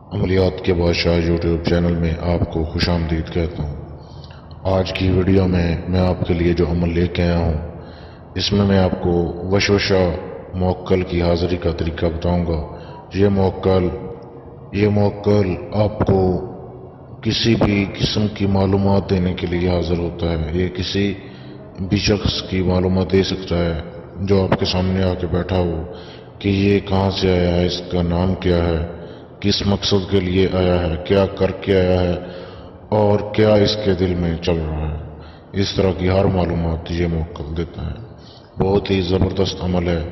عملیات کے بادشاہ YouTube channel میں آپ کو خوش آمدید کہتا ہوں۔ آج کی ویڈیو میں آپ کے لیے جو عمل لے کے آیا ہوں، اس میں آپ کو وشوشہ موکل کی حاضری کا طریقہ بتاؤں گا۔ یہ موکل آپ کو کسی بھی قسم کی معلومات دینے کے لیے حاضر ہوتا ہے۔ یہ کسی بھی شخص کی معلومات دے سکتا ہے جو آپ کے سامنے آ کے بیٹھا ہو کہ یہ کہاں سے آیا ہے، اس کا نام کیا ہے، کس مقصد کے لیے آیا ہے، کیا کر کے آیا ہے اور کیا اس کے دل میں چل رہا ہے۔ اس طرح کی ہر معلومات یہ موکل دیتا ہے۔ بہت ہی زبردست عمل ہے۔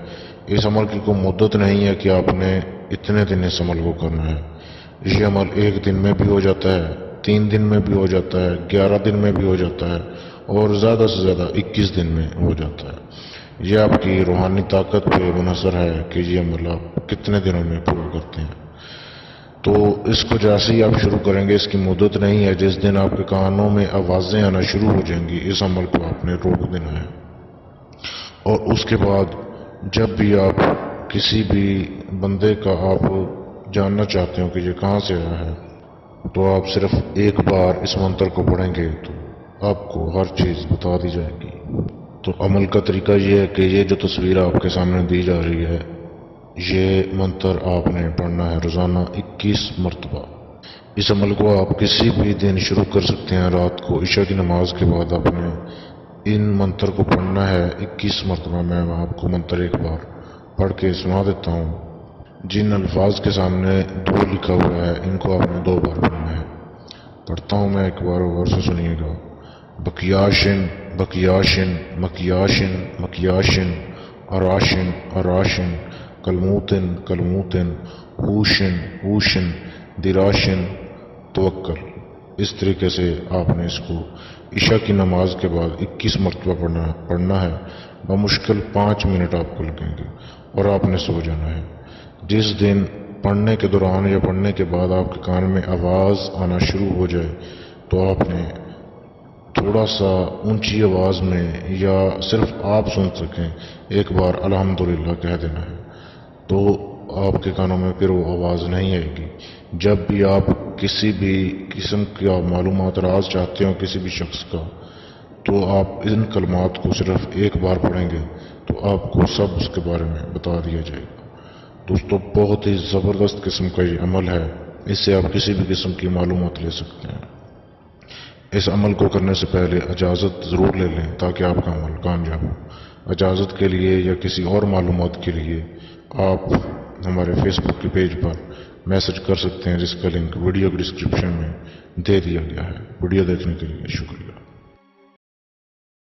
اس عمل کی کوئی مدت نہیں ہے کہ آپ نے اتنے دن اس عمل کو کرنا ہے۔ یہ عمل 1 دن میں بھی ہو جاتا ہے، 3 دن میں بھی ہو جاتا ہے، 11 دن میں بھی ہو جاتا ہے اور زیادہ سے زیادہ 21 دن میں ہو جاتا ہے۔ یہ آپ کی روحانی طاقت پہ منحصر ہے کہ یہ عمل آپ کتنے دنوں میں پورا کرتے ہیں۔ تو اس کو جیسے ہی آپ شروع کریں گے، اس کی مدت نہیں ہے، جس دن آپ کے کانوں میں آوازیں آنا شروع ہو جائیں گی، اس عمل کو آپ نے روک دینا ہے۔ اور اس کے بعد جب بھی آپ کسی بھی بندے کا آپ جاننا چاہتے ہو کہ یہ کہاں سے آیا ہے، تو آپ صرف ایک بار اس منتر کو پڑھیں گے تو آپ کو ہر چیز بتا دی جائے گی۔ تو عمل کا طریقہ یہ ہے کہ یہ جو تصویر آپ کے سامنے دی جا رہی ہے، یہ منتر آپ نے پڑھنا ہے روزانہ 21 مرتبہ۔ اس عمل کو آپ کسی بھی دن شروع کر سکتے ہیں۔ رات کو عشاء کی نماز کے بعد آپ نے ان منتر کو پڑھنا ہے 21 مرتبہ۔ میں آپ کو منتر ایک بار پڑھ کے سنا دیتا ہوں۔ جن الفاظ کے سامنے 2 لکھا ہوا ہے، ان کو آپ نے 2 بار پڑھنا ہے۔ پڑھتا ہوں میں ایک بار، غور سے سنیے گا۔ بکیاشن بکیاشن مکیاشن مکیاشن اراشن اراشن کلموتن کلموتن ہوشن ہوشن دراشن توکل۔ اس طریقے سے آپ نے اس کو عشاء کی نماز کے بعد 21 مرتبہ پڑھنا ہے۔ بمشکل 5 منٹ آپ کو لگیں گے اور آپ نے سو جانا ہے۔ جس دن پڑھنے کے دوران یا پڑھنے کے بعد آپ کے کان میں آواز آنا شروع ہو جائے تو آپ نے تھوڑا سا اونچی آواز میں یا صرف آپ سن سکیں ایک بار الحمدللہ کہہ دینا ہے، تو آپ کے کانوں میں پھر وہ آواز نہیں آئے گی۔ جب بھی آپ کسی بھی قسم کا معلومات راز چاہتے ہو کسی بھی شخص کا، تو آپ ان کلمات کو صرف ایک بار پڑھیں گے تو آپ کو سب اس کے بارے میں بتا دیا جائے گا۔ دوستو، بہت ہی زبردست قسم کا یہ عمل ہے۔ اس سے آپ کسی بھی قسم کی معلومات لے سکتے ہیں۔ اس عمل کو کرنے سے پہلے اجازت ضرور لے لیں تاکہ آپ کا عمل کامیاب ہو۔ اجازت کے لیے یا کسی اور معلومات کے لیے آپ ہمارے فیس بک کے پیج پر میسج کر سکتے ہیں، جس کا لنک ویڈیو کے ڈسکرپشن میں دے دیا گیا ہے۔ ویڈیو دیکھنے کے لیے شکریہ۔